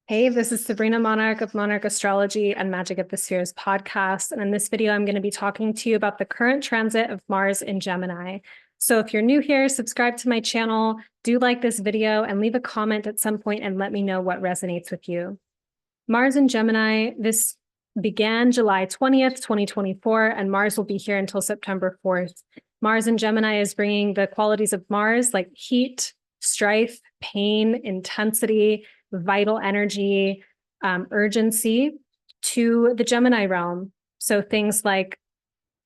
Hey, this is Sabrina Monarch of Monarch Astrology and Magic of the Spheres podcast. And in this video, I'm going to be talking to you about the current transit of Mars in Gemini. So if you're new here, subscribe to my channel, do like this video, and leave a comment at some point and let me know what resonates with you. Mars in Gemini, this began July 20th, 2024, and Mars will be here until September 4th. Mars in Gemini is bringing the qualities of Mars like heat, strife, pain, intensity, vital energy, urgency to the Gemini realm. So things like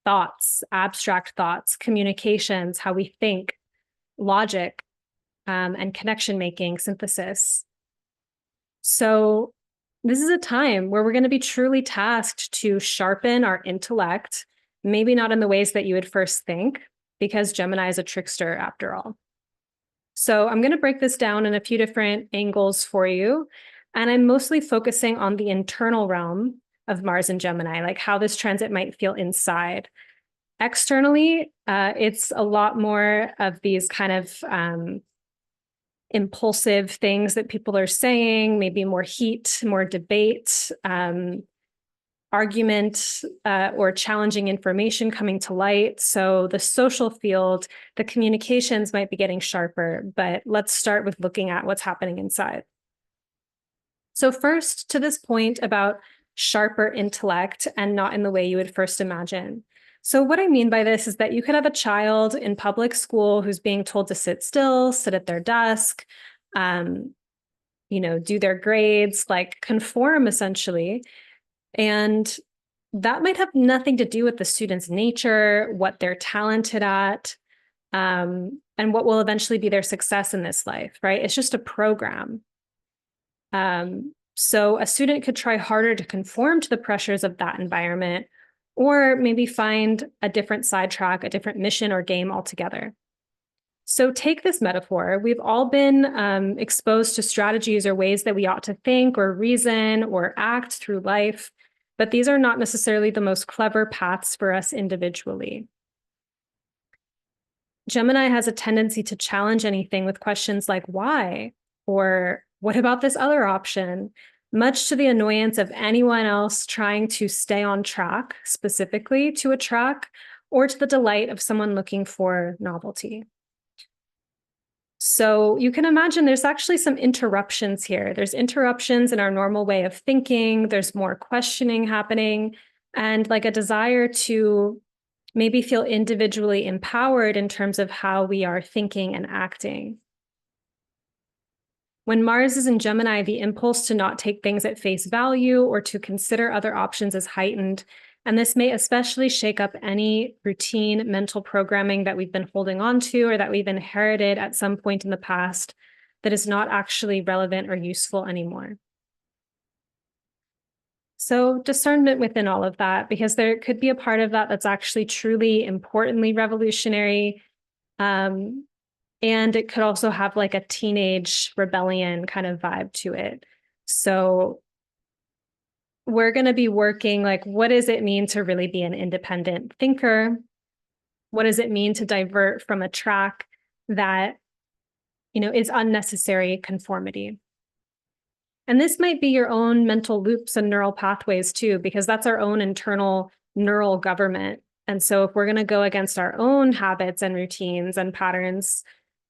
thoughts, abstract thoughts, communications, how we think, logic, and connection making, synthesis. So this is a time where we're going to be truly tasked to sharpen our intellect, maybe not in the ways that you would first think, because Gemini is a trickster after all. So I'm going to break this down in a few different angles for you. And I'm mostly focusing on the internal realm of Mars and Gemini, like how this transit might feel inside. Externally, it's a lot more of these kind of impulsive things that people are saying, maybe more heat, more debate, argument, or challenging information coming to light. So the social field, the communications might be getting sharper, but let's start with looking at what's happening inside. So first, to this point about sharper intellect and not in the way you would first imagine. So what I mean by this is that you could have a child in public school who's being told to sit still, sit at their desk, do their grades, like conform essentially. And that might have nothing to do with the student's nature, what they're talented at, and what will eventually be their success in this life, right? It's just a program. So a student could try harder to conform to the pressures of that environment, or maybe find a different sidetrack, a different mission or game altogether. So take this metaphor. We've all been exposed to strategies or ways that we ought to think or reason or act through life, but these are not necessarily the most clever paths for us individually. Gemini has a tendency to challenge anything with questions like why, or what about this other option, much to the annoyance of anyone else trying to stay on track, specifically to a track, or to the delight of someone looking for novelty. So you can imagine there's actually some interruptions here. There's interruptions in our normal way of thinking. There's more questioning happening and like a desire to maybe feel individually empowered in terms of how we are thinking and acting. When Mars is in Gemini, the impulse to not take things at face value or to consider other options is heightened. And this may especially shake up any routine mental programming that we've been holding on to or that we've inherited at some point in the past that is not actually relevant or useful anymore. So discernment within all of that, because there could be a part of that that's actually truly importantly revolutionary. And it could also have like a teenage rebellion kind of vibe to it. So we're going to be working like, what does it mean to really be an independent thinker? What does it mean to divert from a track that, is unnecessary conformity? And this might be your own mental loops and neural pathways too, because that's our own internal neural government. And so if we're going to go against our own habits and routines and patterns,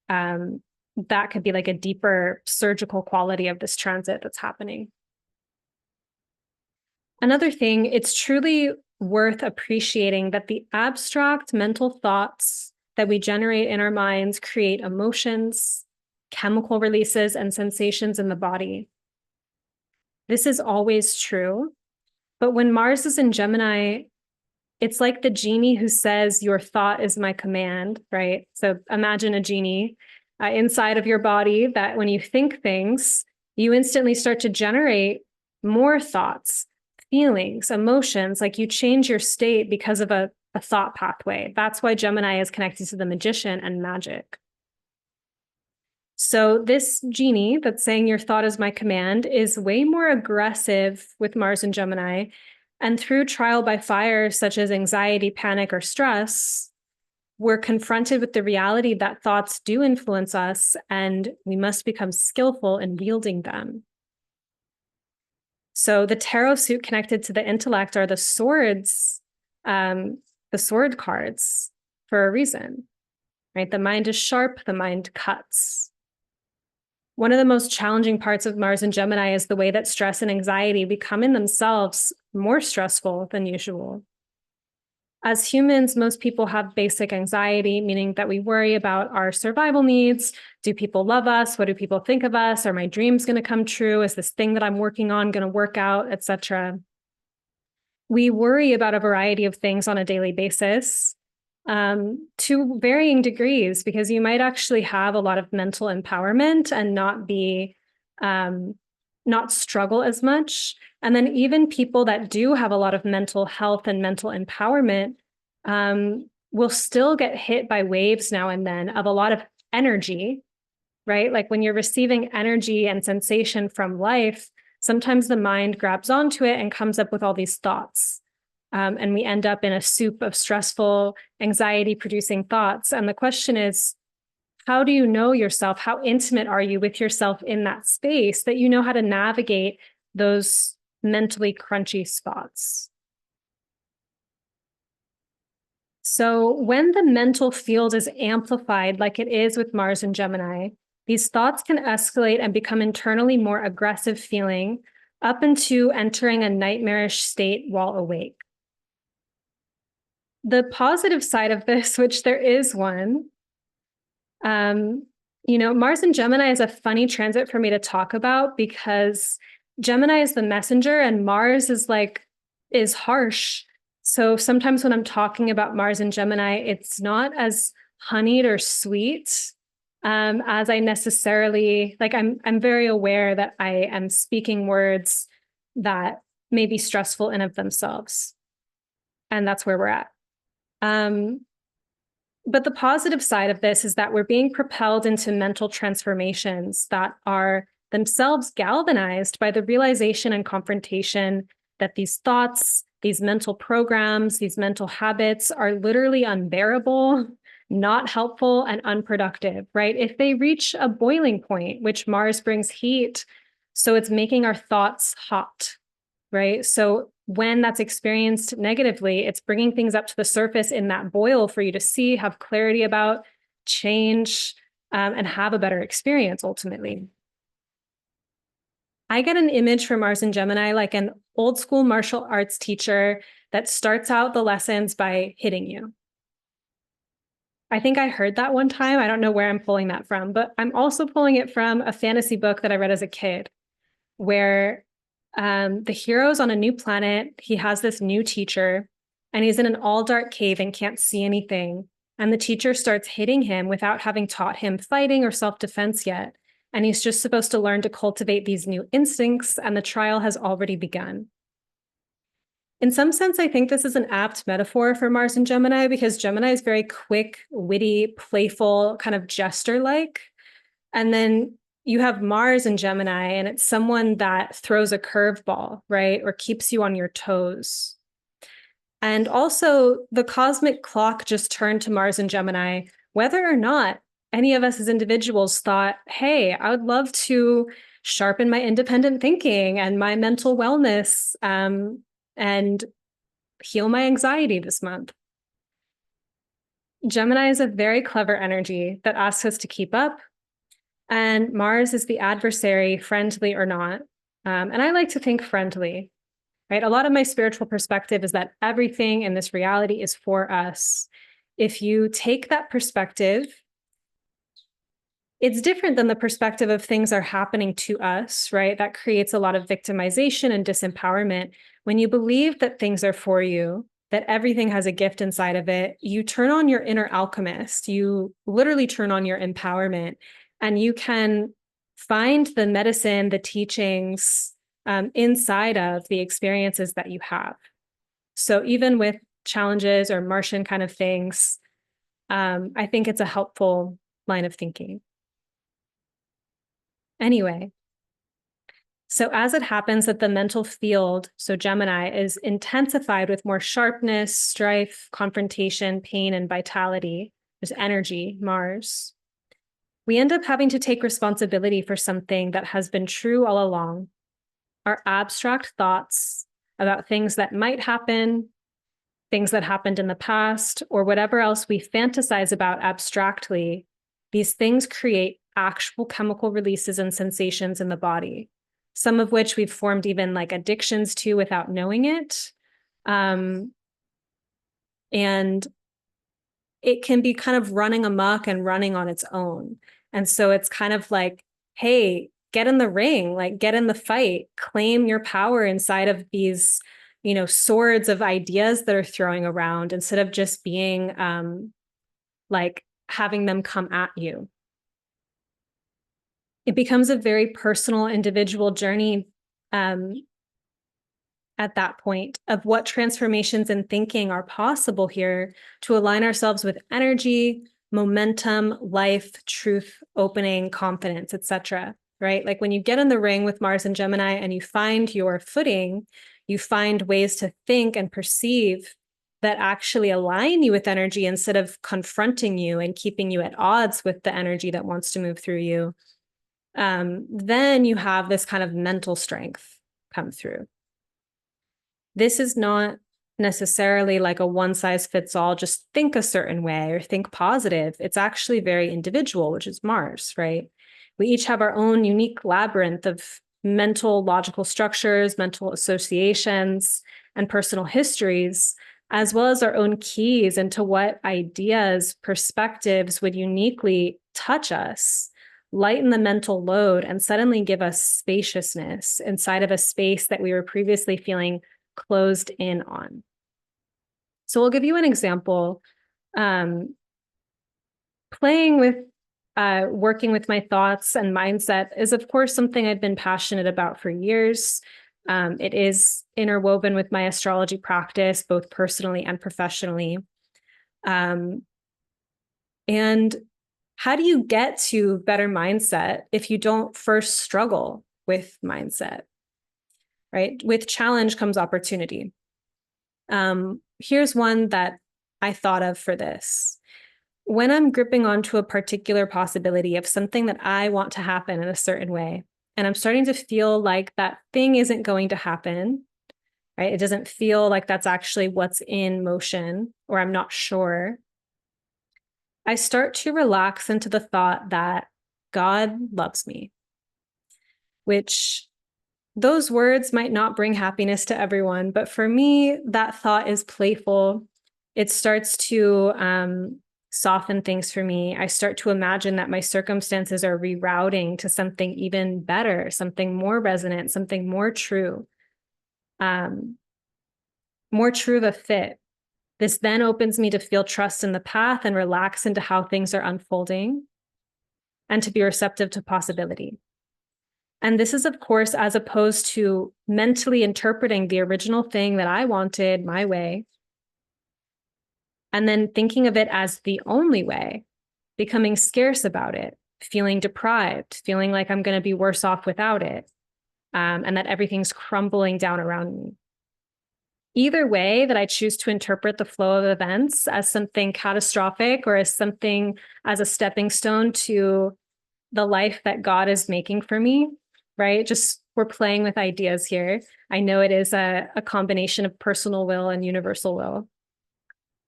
that could be like a deeper surgical quality of this transit that's happening. Another thing, it's truly worth appreciating that the abstract mental thoughts that we generate in our minds create emotions, chemical releases, and sensations in the body. This is always true. But when Mars is in Gemini, it's like the genie who says, your thought is my command, right? So imagine a genie inside of your body that when you think things, you instantly start to generate more thoughts, feelings, emotions, like you change your state because of a thought pathway. That's why Gemini is connected to the magician and magic. So this genie that's saying your thought is my command is way more aggressive with Mars and Gemini. And through trial by fire, such as anxiety, panic, or stress, we're confronted with the reality that thoughts do influence us and we must become skillful in wielding them. So the tarot suit connected to the intellect are the swords, the sword cards for a reason, right? The mind is sharp, the mind cuts. One of the most challenging parts of Mars and Gemini is the way that stress and anxiety become in themselves more stressful than usual. As humans, most people have basic anxiety, meaning that we worry about our survival needs. Do people love us? What do people think of us? Are my dreams going to come true? Is this thing that I'm working on going to work out, etc.? We worry about a variety of things on a daily basis, to varying degrees, because you might actually have a lot of mental empowerment and not struggle as much. And then even people that do have a lot of mental health and mental empowerment will still get hit by waves now and then of a lot of energy, right? Like when you're receiving energy and sensation from life, sometimes the mind grabs onto it and comes up with all these thoughts. And we end up in a soup of stressful, anxiety-producing thoughts. And the question is, how do you know yourself? How intimate are you with yourself in that space that you know how to navigate those mentally crunchy spots? So when the mental field is amplified, like it is with Mars and Gemini, these thoughts can escalate and become internally more aggressive feeling up into entering a nightmarish state while awake. The positive side of this, which there is one, Mars and Gemini is a funny transit for me to talk about because Gemini is the messenger and Mars is harsh. So sometimes when I'm talking about Mars and Gemini, it's not as honeyed or sweet as I necessarily, I'm very aware that I am speaking words that may be stressful in of themselves. And that's where we're at. But the positive side of this is that we're being propelled into mental transformations that are themselves galvanized by the realization and confrontation that these thoughts, these mental programs, these mental habits are literally unbearable, not helpful, and unproductive, right? If they reach a boiling point, which Mars brings heat, so it's making our thoughts hot, right? So when that's experienced negatively, it's bringing things up to the surface in that boil for you to see, have clarity about, change, and have a better experience ultimately. I get an image from Mars and Gemini like an old school martial arts teacher that starts out the lessons by hitting you. I think I heard that one time. I don't know where I'm pulling that from, but I'm also pulling it from a fantasy book that I read as a kid where the hero's on a new planet. He has this new teacher and he's in an all dark cave and can't see anything. And the teacher starts hitting him without having taught him fighting or self-defense yet. And he's just supposed to learn to cultivate these new instincts, and the trial has already begun. In some sense, I think this is an apt metaphor for Mars and Gemini because Gemini is very quick, witty, playful, kind of jester-like. And then you have Mars and Gemini, and it's someone that throws a curveball, right? Or keeps you on your toes. And also, the cosmic clock just turned to Mars and Gemini, whether or not any of us as individuals thought, hey, I would love to sharpen my independent thinking and my mental wellness and heal my anxiety this month. Gemini is a very clever energy that asks us to keep up. And Mars is the adversary, friendly or not. And I like to think friendly, right? A lot of my spiritual perspective is that everything in this reality is for us. If you take that perspective, it's different than the perspective of things are happening to us, right? That creates a lot of victimization and disempowerment. When you believe that things are for you, that everything has a gift inside of it, you turn on your inner alchemist. You literally turn on your empowerment, and you can find the medicine, the teachings inside of the experiences that you have. So even with challenges or Martian kind of things, I think it's a helpful line of thinking. Anyway, so as it happens that the mental field, so Gemini, is intensified with more sharpness, strife, confrontation, pain, and vitality, there's energy, Mars, we end up having to take responsibility for something that has been true all along. are abstract thoughts about things that might happen, things that happened in the past, or whatever else we fantasize about abstractly. These things create actual chemical releases and sensations in the body, some of which we've formed even like addictions to without knowing it. And it can be kind of running amok and running on its own. And so it's kind of like, hey, get in the ring, like get in the fight, claim your power inside of these, swords of ideas that are throwing around, instead of just being like having them come at you. It becomes a very personal, individual journey at that point of what transformations in thinking are possible here to align ourselves with energy, momentum, life, truth, opening, confidence, etc. Right? Like when you get in the ring with Mars and Gemini and you find your footing, you find ways to think and perceive that actually align you with energy instead of confronting you and keeping you at odds with the energy that wants to move through you. Then you have this kind of mental strength come through. This is not necessarily like a one size fits all, just think a certain way or think positive. It's actually very individual, which is Mars, right? We each have our own unique labyrinth of mental logical structures, mental associations, and personal histories, as well as our own keys into what ideas, perspectives would uniquely touch us, lighten the mental load, and suddenly give us spaciousness inside of a space that we were previously feeling closed in on. So we'll give you an example. Playing with, working with my thoughts and mindset is, of course, something I've been passionate about for years. It is interwoven with my astrology practice, both personally and professionally. And how do you get to better mindset if you don't first struggle with mindset? Right? With challenge comes opportunity. Here's one that I thought of for this. When I'm gripping onto a particular possibility of something that I want to happen in a certain way, and I'm starting to feel like that thing isn't going to happen, right? It doesn't feel like that's actually what's in motion, or I'm not sure. I start to relax into the thought that God loves me, which those words might not bring happiness to everyone, but for me, that thought is playful. It starts to soften things for me. I start to imagine that my circumstances are rerouting to something even better, something more resonant, something more true of a fit. This then opens me to feel trust in the path and relax into how things are unfolding, and to be receptive to possibility. And this is, of course, as opposed to mentally interpreting the original thing that I wanted my way, and then thinking of it as the only way, becoming scarce about it, feeling deprived, feeling like I'm going to be worse off without it, and that everything's crumbling down around me. Either way that I choose to interpret the flow of events as something catastrophic or as something as a stepping stone to the life that God is making for me, right? Just we're playing with ideas here. I know it is a combination of personal will and universal will.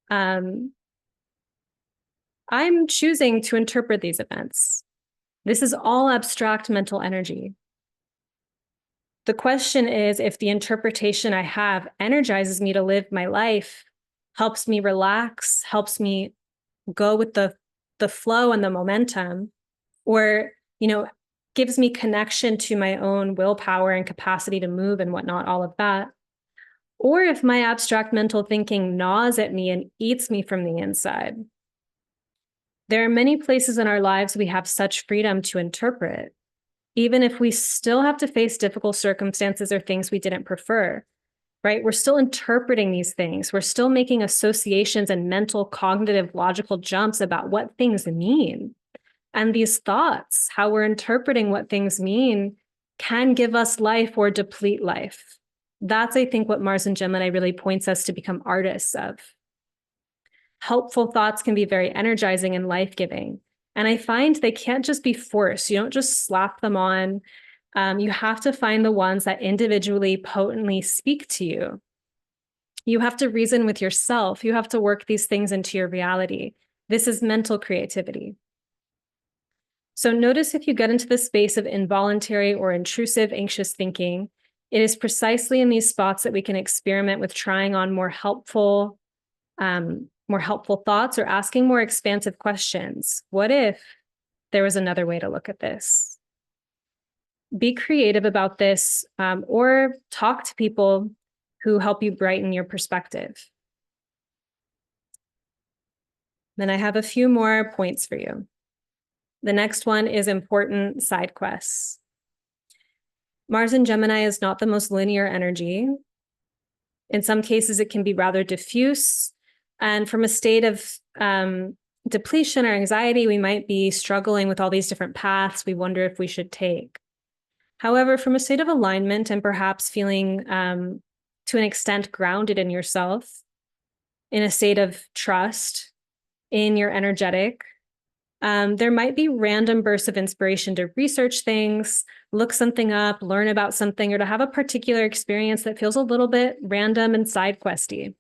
I'm choosing to interpret these events. This is all abstract mental energy. The question is, if the interpretation I have energizes me to live my life, helps me relax, helps me go with the flow and the momentum, or, gives me connection to my own willpower and capacity to move and whatnot, all of that. Or if my abstract mental thinking gnaws at me and eats me from the inside. There are many places in our lives we have such freedom to interpret, even if we still have to face difficult circumstances or things we didn't prefer, right? We're still interpreting these things. We're still making associations and mental, cognitive, logical jumps about what things mean. And these thoughts, how we're interpreting what things mean, can give us life or deplete life. That's, I think, what Mars and Gemini really points us to become artists of. Helpful thoughts can be very energizing and life-giving. And I find they can't just be forced. You don't just slap them on You have to find the ones that individually potently speak to you. You have to reason with yourself. You have to work these things into your reality. This is mental creativity. So notice if you get into the space of involuntary or intrusive anxious thinking, it is precisely in these spots that we can experiment with trying on more helpful thoughts or asking more expansive questions. What if there was another way to look at this? Be creative about this, or talk to people who help you brighten your perspective. Then I have a few more points for you. The next one is important side quests. Mars in Gemini is not the most linear energy. In some cases, it can be rather diffuse. And from a state of depletion or anxiety, we might be struggling with all these different paths we wonder if we should take. However, from a state of alignment and perhaps feeling to an extent grounded in yourself, in a state of trust in your energetic, there might be random bursts of inspiration to research things, look something up, learn about something, or to have a particular experience that feels a little bit random and side questy.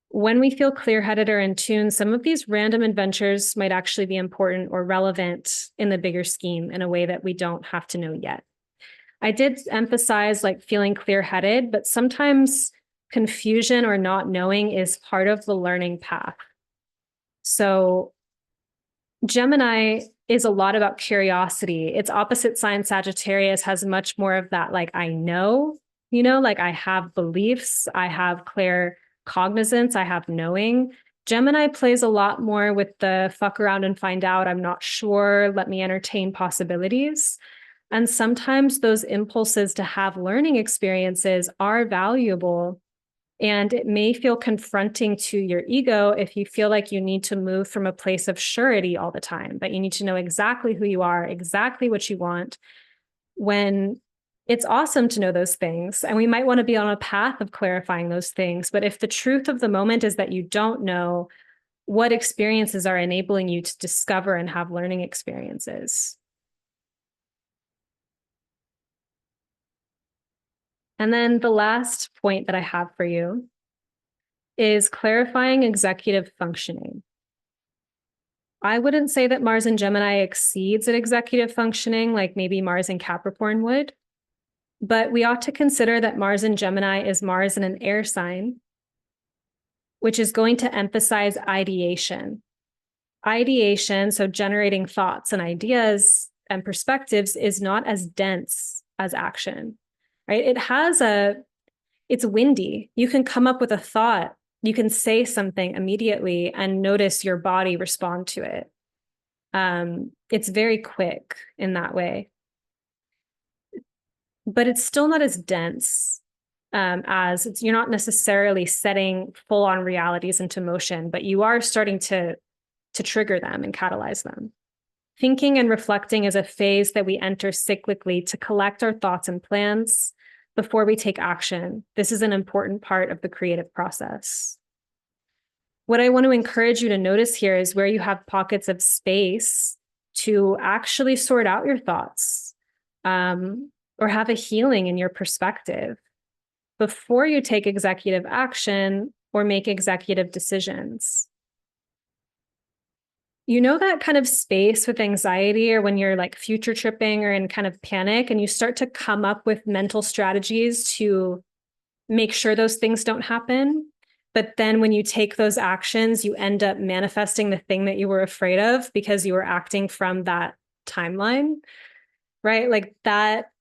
When we feel clear-headed or in tune, some of these random adventures might actually be important or relevant in the bigger scheme in a way that we don't have to know yet. I did emphasize like feeling clear-headed, but sometimes confusion or not knowing is part of the learning path. So Gemini is a lot about curiosity. Its opposite sign, Sagittarius, has much more of that, like, I know, like I have beliefs, I have clear cognizance, I have knowing. Gemini plays a lot more with the fuck around and find out, I'm not sure, let me entertain possibilities. And sometimes those impulses to have learning experiences are valuable. And it may feel confronting to your ego if you feel like you need to move from a place of surety all the time, but you need to know exactly who you are, exactly what you want, when it's awesome to know those things. And we might want to be on a path of clarifying those things. But if the truth of the moment is that you don't know, what experiences are enabling you to discover and have learning experiences? And then the last point that I have for you is clarifying executive functioning. I wouldn't say that Mars in Gemini exceeds at executive functioning like maybe Mars in Capricorn would, but we ought to consider that Mars in Gemini is Mars in an air sign, which is going to emphasize ideation. Ideation, so generating thoughts and ideas and perspectives, is not as dense as action, right? It's windy. You can come up with a thought, you can say something immediately and notice your body respond to it. It's very quick in that way, but it's still not as dense you're not necessarily setting full-on realities into motion, but you are starting to trigger them and catalyze them. Thinking and reflecting is a phase that we enter cyclically to collect our thoughts and plans before we take action. This is an important part of the creative process. What I want to encourage you to notice here is where you have pockets of space to actually sort out your thoughts, or have a healing in your perspective before you take executive action or make executive decisions. You know that kind of space with anxiety, or when you're like future tripping or in kind of panic and you start to come up with mental strategies to make sure those things don't happen. But then when you take those actions, you end up manifesting the thing that you were afraid of because you were acting from that timeline, right? Like that,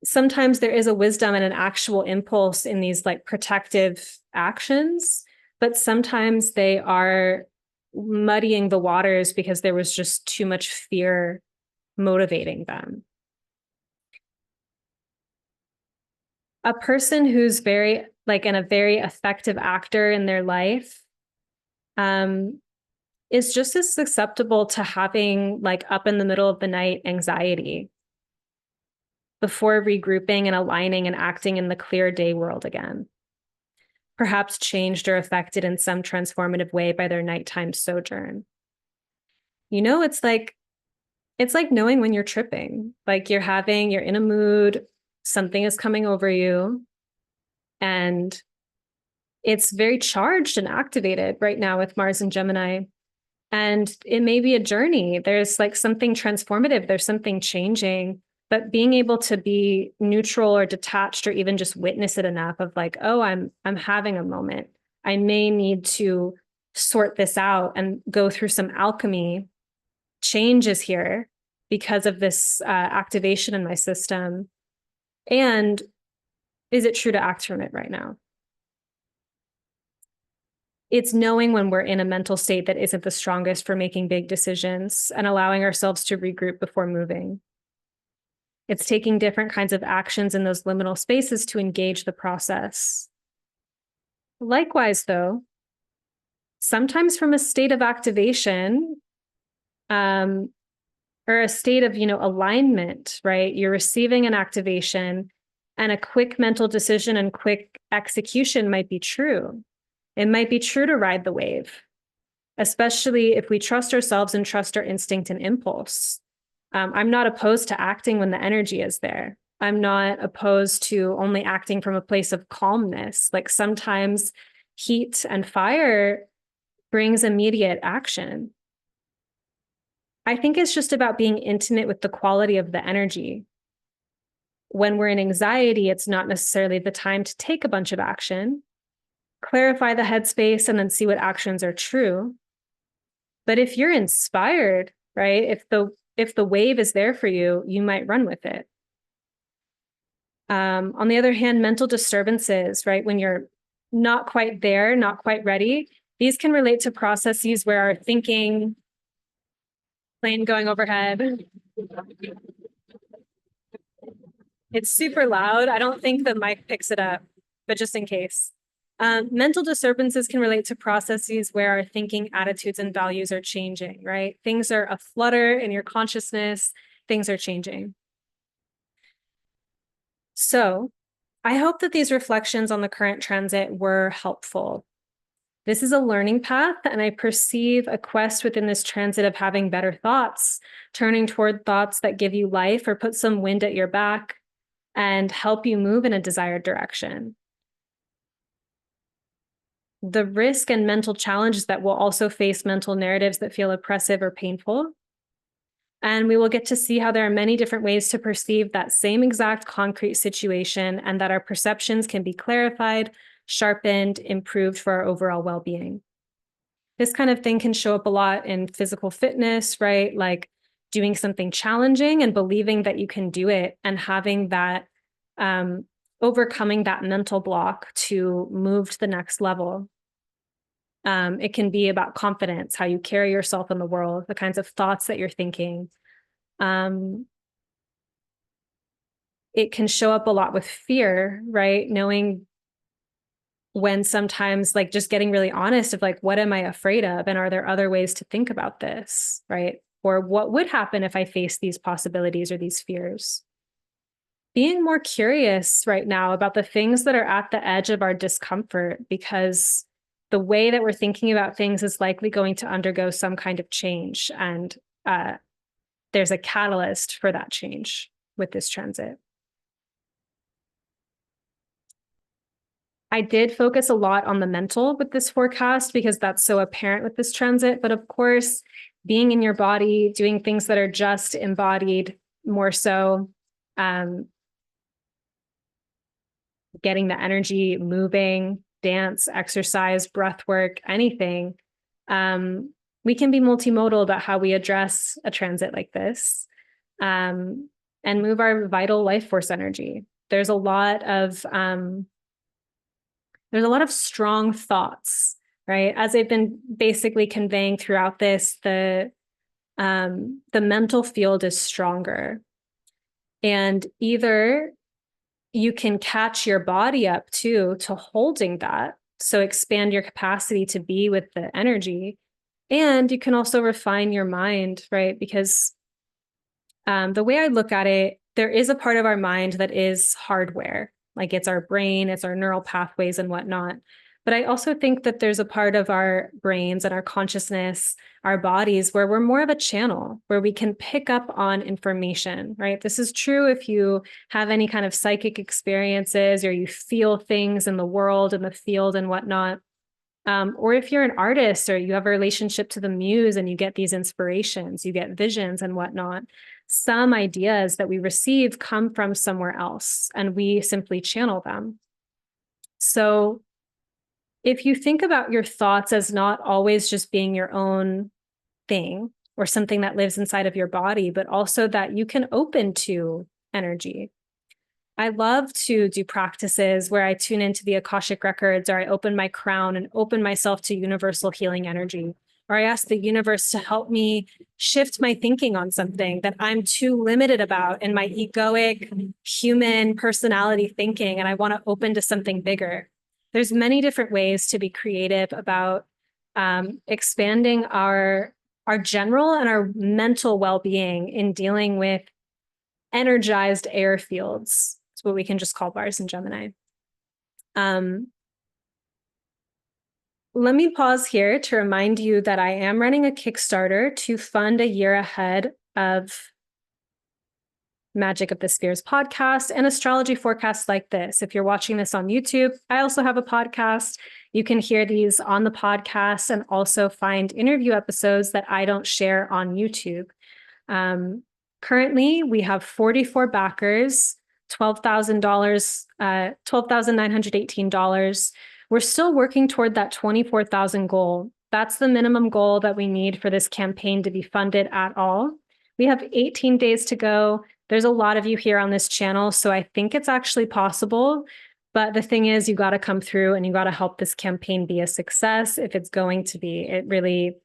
sometimes there is a wisdom and an actual impulse in these like protective actions, but sometimes they are muddying the waters because there was just too much fear motivating them. A person who's very like a very effective actor in their life is just as susceptible to having like up in the middle of the night anxiety before regrouping and aligning and acting in the clear day world again. Perhaps changed or affected in some transformative way by their nighttime sojourn. It's like It's like knowing when you're tripping, like you're in a mood, something is coming over you, and it's very charged and activated right now with Mars and Gemini. And it may be a journey. There's like something transformative, there's something changing, but being able to be neutral or detached or even just witness it enough of like, oh, I'm having a moment. I may need to sort this out and go through some alchemy. Change is here because of this activation in my system. And is it true to act from it right now? It's knowing when we're in a mental state that isn't the strongest for making big decisions and allowing ourselves to regroup before moving. It's taking different kinds of actions in those liminal spaces to engage the process. Likewise, though, sometimes from a state of activation, or a state of, alignment, right? You're receiving an activation, and a quick mental decision and quick execution might be true. It might be true to ride the wave, especially if we trust ourselves and trust our instinct and impulse. I'm not opposed to acting when the energy is there. I'm not opposed to only acting from a place of calmness. Like sometimes heat and fire brings immediate action. I think it's just about being intimate with the quality of the energy. When we're in anxiety, it's not necessarily the time to take a bunch of action. Clarify the headspace and then see what actions are true. But if you're inspired, right? If the wave is there for you, you might run with it. On the other hand, mental disturbances, right? When you're not quite there, not quite ready, these can relate to processes where our thinking, plane going overhead. It's super loud. I don't think the mic picks it up, but just in case. Mental disturbances can relate to processes where our thinking, attitudes, and values are changing, right? Things are aflutter in your consciousness, things are changing. So I hope that these reflections on the current transit were helpful. This is a learning path, and I perceive a quest within this transit of having better thoughts, turning toward thoughts that give you life or put some wind at your back and help you move in a desired direction. The risk and mental challenges that will also face mental narratives that feel oppressive or painful. And we will get to see how there are many different ways to perceive that same exact concrete situation, and that our perceptions can be clarified, sharpened, improved for our overall well-being. This kind of thing can show up a lot in physical fitness, right? Like doing something challenging and believing that you can do it, and having that, overcoming that mental block to move to the next level. It can be about confidence, how you carry yourself in the world, the kinds of thoughts that you're thinking. It can show up a lot with fear, right? Knowing when sometimes like just getting really honest of like, what am I afraid of? And are there other ways to think about this, right? Or what would happen if I face these possibilities or these fears? Being more curious right now about the things that are at the edge of our discomfort, because the way that we're thinking about things is likely going to undergo some kind of change. And there's a catalyst for that change with this transit. I did focus a lot on the mental with this forecast because that's so apparent with this transit. But of course, being in your body, doing things that are just embodied more so, getting the energy moving, dance, exercise, breath work, anything. We can be multimodal about how we address a transit like this, and move our vital life force energy. There's a lot of strong thoughts, right? As I've been basically conveying throughout this, the mental field is stronger. And either you can catch your body up too to holding that, so expand your capacity to be with the energy, and you can also refine your mind, right? Because the way I look at it, there is a part of our mind that is hardware, like it's our brain, it's our neural pathways and whatnot. But I also think that there's a part of our brains and our consciousness, our bodies, where we're more of a channel, where we can pick up on information, right? This is true if you have any kind of psychic experiences or you feel things in the world, in the field and whatnot. Or if you're an artist or you have a relationship to the muse and you get these inspirations, you get visions and whatnot. Some ideas that we receive come from somewhere else and we simply channel them. So if you think about your thoughts as not always just being your own thing or something that lives inside of your body, but also that you can open to energy. I love to do practices where I tune into the Akashic records, or I open my crown and open myself to universal healing energy, or I ask the universe to help me shift my thinking on something that I'm too limited about in my egoic human personality thinking, and I want to open to something bigger. There's many different ways to be creative about expanding our general and our mental well-being in dealing with energized airfields. It's what we can just call Mars in Gemini. Let me pause here to remind you that I am running a Kickstarter to fund a year ahead of Magic of the Spheres podcast and astrology forecasts like this. If you're watching this on YouTube, I also have a podcast. You can hear these on the podcast and also find interview episodes that I don't share on YouTube. Currently, we have 44 backers, $12,000, $12,918. We're still working toward that 24,000 goal. That's the minimum goal that we need for this campaign to be funded at all. We have 18 days to go. There's a lot of you here on this channel, so I think it's actually possible. But the thing is, you got to come through and you got to help this campaign be a success if it's going to be. It really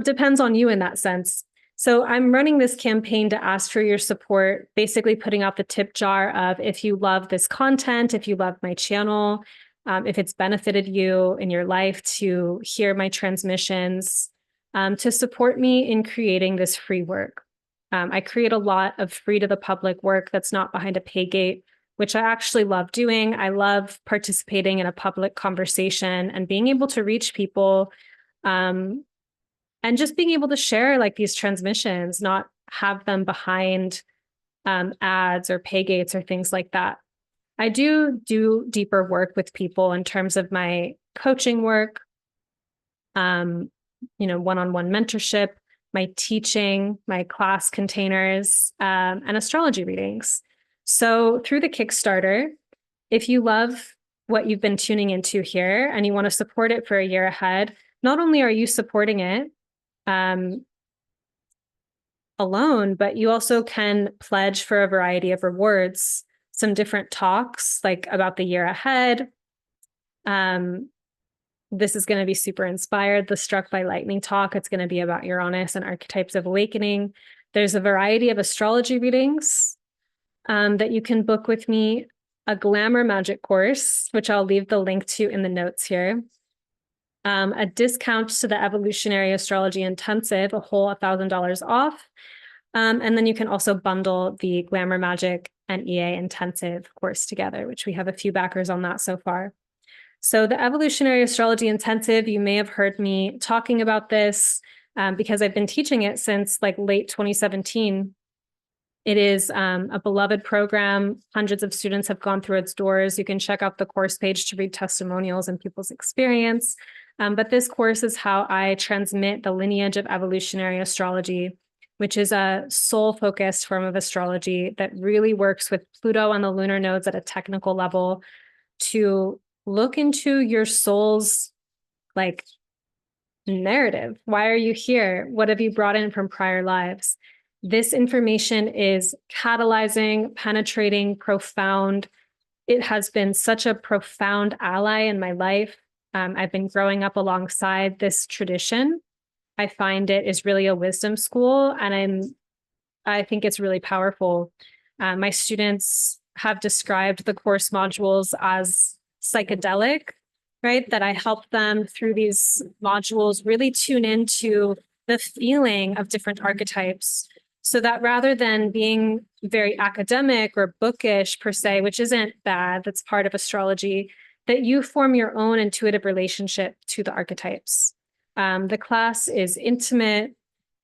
depends on you in that sense. So I'm running this campaign to ask for your support, basically putting out the tip jar of if you love this content, if you love my channel, if it's benefited you in your life to hear my transmissions, to support me in creating this free work. I create a lot of free to the public work that's not behind a pay gate, which I actually love doing. I love participating in a public conversation and being able to reach people, and just being able to share like these transmissions, not have them behind ads or pay gates or things like that. I do deeper work with people in terms of my coaching work, one-on-one mentorship, my teaching, my class containers, and astrology readings. So through the Kickstarter, if you love what you've been tuning into here and you want to support it for a year ahead, not only are you supporting it alone, but you also can pledge for a variety of rewards, some different talks like about the year ahead. This is going to be super inspired. The Struck by Lightning talk, it's going to be about Uranus and archetypes of awakening. There's a variety of astrology readings that you can book with me, a glamour magic course, which I'll leave the link to in the notes here, a discount to the Evolutionary Astrology Intensive, a whole $1,000 off. And then you can also bundle the Glamour Magic and EA Intensive course together, which we have a few backers on that so far. So the Evolutionary Astrology Intensive, you may have heard me talking about this because I've been teaching it since like late 2017. It is a beloved program. Hundreds of students have gone through its doors. You can check out the course page to read testimonials and people's experience. But this course is how I transmit the lineage of evolutionary astrology, which is a soul-focused form of astrology that really works with Pluto and the lunar nodes at a technical level to look into your soul's like narrative. Why are you here? What have you brought in from prior lives? This information is catalyzing, penetrating, profound. It has been such a profound ally in my life. I've been growing up alongside this tradition. I find it is really a wisdom school, and I think it's really powerful. My students have described the course modules as psychedelic, right? That I help them through these modules really tune into the feeling of different archetypes, so that rather than being very academic or bookish per se, which isn't bad, that's part of astrology, that you form your own intuitive relationship to the archetypes. The class is intimate.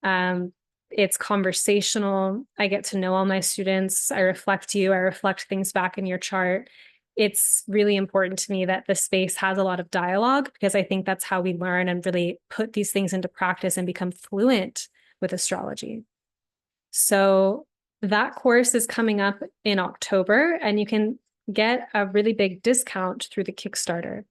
It's conversational. I get to know all my students. I reflect you. I reflect things back in your chart. It's really important to me that the space has a lot of dialogue, because I think that's how we learn and really put these things into practice and become fluent with astrology. So that course is coming up in October, and you can get a really big discount through the Kickstarter.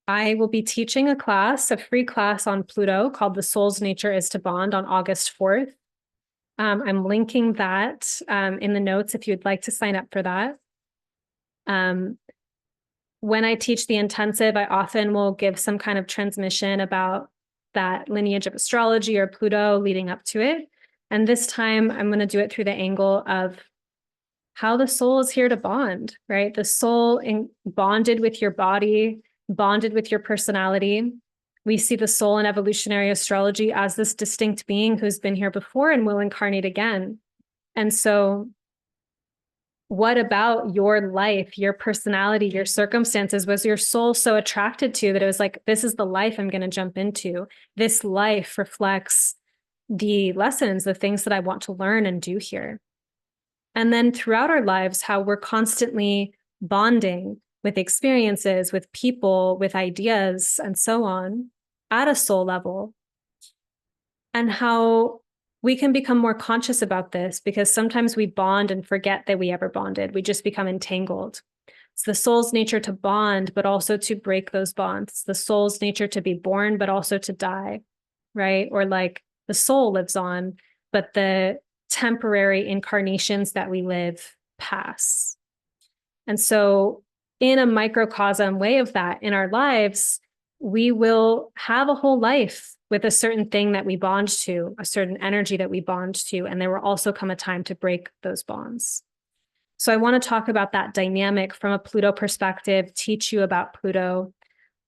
I will be teaching a class, a free class on Pluto called The Soul's Nature is to Bond on August 4th. I'm linking that in the notes if you'd like to sign up for that. When I teach the intensive, I often will give some kind of transmission about that lineage of astrology or Pluto leading up to it. And this time I'm going to do it through the angle of how the soul is here to bond, right? The soul bonded with your body, bonded with your personality. We see the soul in evolutionary astrology as this distinct being who's been here before and will incarnate again. And so what about your life, your personality, your circumstances was your soul so attracted to that it was like, this is the life I'm going to jump into. This life reflects the lessons, the things that I want to learn and do here. And then throughout our lives, how we're constantly bonding with experiences, with people, with ideas, and so on at a soul level. And how we can become more conscious about this, because sometimes we bond and forget that we ever bonded. We just become entangled. It's the soul's nature to bond, but also to break those bonds. It's the soul's nature to be born, but also to die, right? Or like the soul lives on, but the temporary incarnations that we live pass. And so in a microcosm way of that in our lives, we will have a whole life with a certain thing that we bond to, a certain energy that we bond to, and there will also come a time to break those bonds. So I want to talk about that dynamic from a Pluto perspective, teach you about Pluto,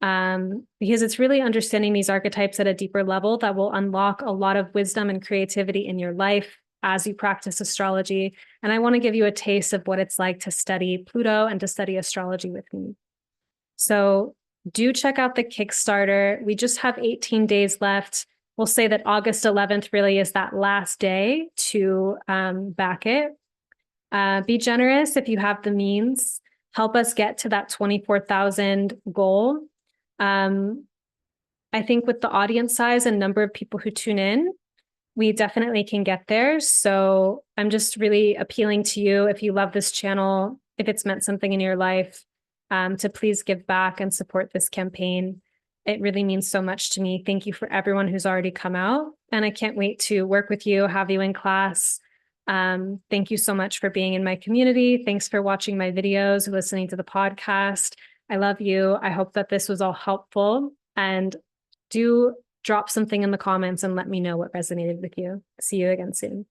because it's really understanding these archetypes at a deeper level that will unlock a lot of wisdom and creativity in your life as you practice astrology. And I want to give you a taste of what it's like to study Pluto and to study astrology with me. So do check out the Kickstarter. We just have 18 days left. We'll say that August 11th really is that last day to back it. Be generous if you have the means. Help us get to that 24,000 goal. I think with the audience size and number of people who tune in, we definitely can get there. So I'm just really appealing to you, if you love this channel, if it's meant something in your life, to please give back and support this campaign. It really means so much to me. Thank you for everyone who's already come out. And I can't wait to work with you, have you in class. Thank you so much for being in my community. Thanks for watching my videos, listening to the podcast. I love you. I hope that this was all helpful, and do drop something in the comments and let me know what resonated with you. See you again soon.